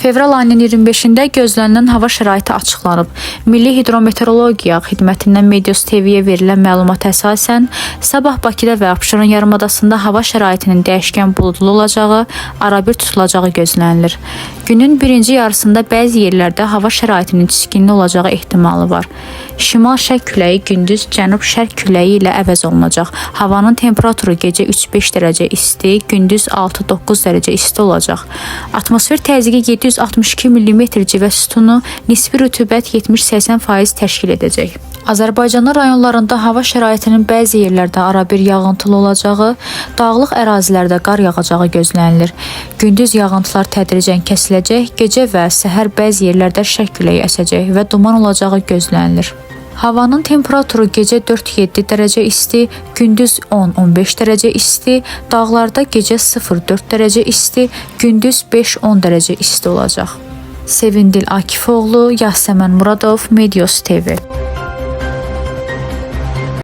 Fevral ayının 25-də gözlənilən hava şəraiti açıqlanıb. Milli Hidrometeorologiya Xidmətindən Medios TV-yə verilən məlumata əsasən, sabah Bakıda və Abşeron yarımadasında hava şəraitinin dəyişkən buludlu olacağı, arabir tutulacağı gözlənilir. Günün birinci yarısında bəzi yerlərdə hava şəraitinin çiskinli olacağı ehtimalı var. Şimal-şərq küləyi gündüz cənub-şərq küləyi ilə əvəz olunacaq. Havanın temperaturu gecə 3-5 dərəcə isti, gündüz 6-9 dərəcə isti olacaq. Atmosfer təzyiqi 762 mm civə sütunu, nisbi rütubət 70-80% təşkil edəcək. Azərbaycanın rayonlarında hava şəraitinin bəzi yerlərdə arabir yağıntılı olacağı, dağlıq ərazilərdə qar yağacağı gözlənilir. Gündüz yağıntılar tədricən kəsiləcək, gecə və səhər bəzi yerlərdə şərq küləyi əsəcək və duman olacağı gözlənilir. Havanın temperaturu gecə 4-7 dərəcə isti, gündüz 10-15 dərəcə isti, dağlarda gecə 0-4 dərəcə isti, gündüz 5-10 dərəcə isti olacaq. Sevindil Akifoğlu, Yasəmən Muradov, Medios TV.